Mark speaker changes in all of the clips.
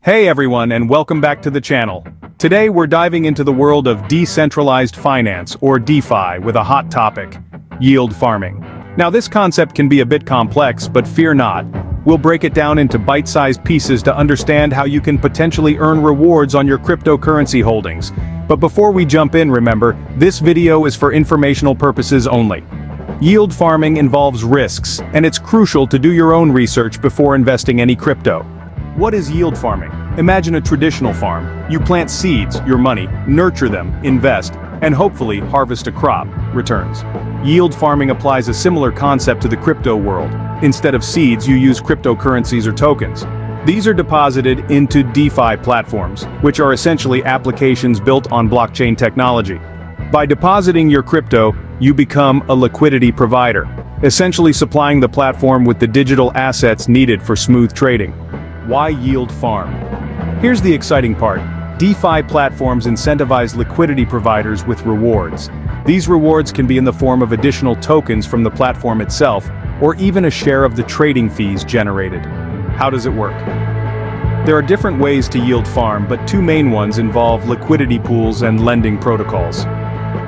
Speaker 1: Hey everyone, and welcome back to the channel. Today we're diving into the world of decentralized finance, or DeFi, with a hot topic: yield farming. Now this concept can be a bit complex, but fear not. We'll break it down into bite-sized pieces to understand how you can potentially earn rewards on your cryptocurrency holdings. But before we jump in, remember, this video is for informational purposes only. Yield farming involves risks, and it's crucial to do your own research before investing any crypto. What is yield farming? Imagine a traditional farm. You plant seeds, your money, nurture them, invest, and hopefully harvest a crop, returns. Yield farming applies a similar concept to the crypto world. Instead of seeds, you use cryptocurrencies or tokens. These are deposited into DeFi platforms, which are essentially applications built on blockchain technology. By depositing your crypto, you become a liquidity provider, essentially supplying the platform with the digital assets needed for smooth trading. Why yield farm? Here's the exciting part. DeFi platforms incentivize liquidity providers with rewards. These rewards can be in the form of additional tokens from the platform itself, or even a share of the trading fees generated. How does it work? There are different ways to yield farm, but two main ones involve liquidity pools and lending protocols.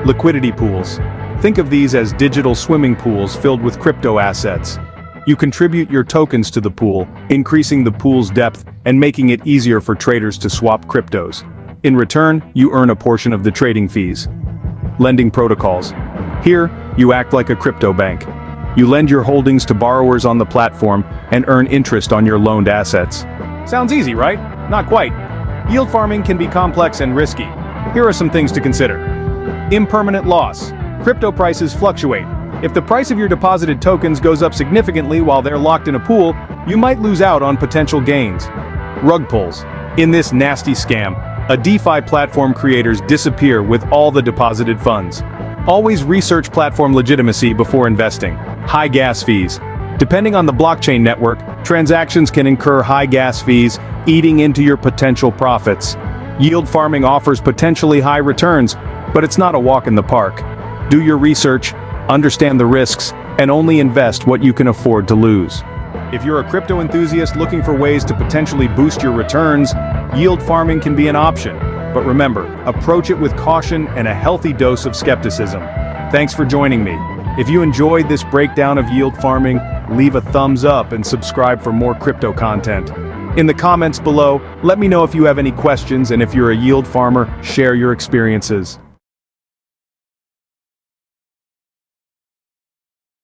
Speaker 1: Liquidity pools. Think of these as digital swimming pools filled with crypto assets. You contribute your tokens to the pool, increasing the pool's depth and making it easier for traders to swap cryptos. In return, you earn a portion of the trading fees. Lending protocols. Here, you act like a crypto bank. You lend your holdings to borrowers on the platform and earn interest on your loaned assets. Sounds easy, right? Not quite. Yield farming can be complex and risky. Here are some things to consider. Impermanent loss. Crypto prices fluctuate. If the price of your deposited tokens goes up significantly while they're locked in a pool, you might lose out on potential gains. Rug pulls. In this nasty scam, a DeFi platform creators disappear with all the deposited funds. Always research platform legitimacy before investing. High gas fees. Depending on the blockchain network, transactions can incur high gas fees, eating into your potential profits. Yield farming offers potentially high returns, but it's not a walk in the park. Do your research, understand the risks, and only invest what you can afford to lose. If you're a crypto enthusiast looking for ways to potentially boost your returns, yield farming can be an option. But remember, approach it with caution and a healthy dose of skepticism. Thanks for joining me. If you enjoyed this breakdown of yield farming, leave a thumbs up and subscribe for more crypto content. In the comments below, let me know if you have any questions, and if you're a yield farmer, share your experiences.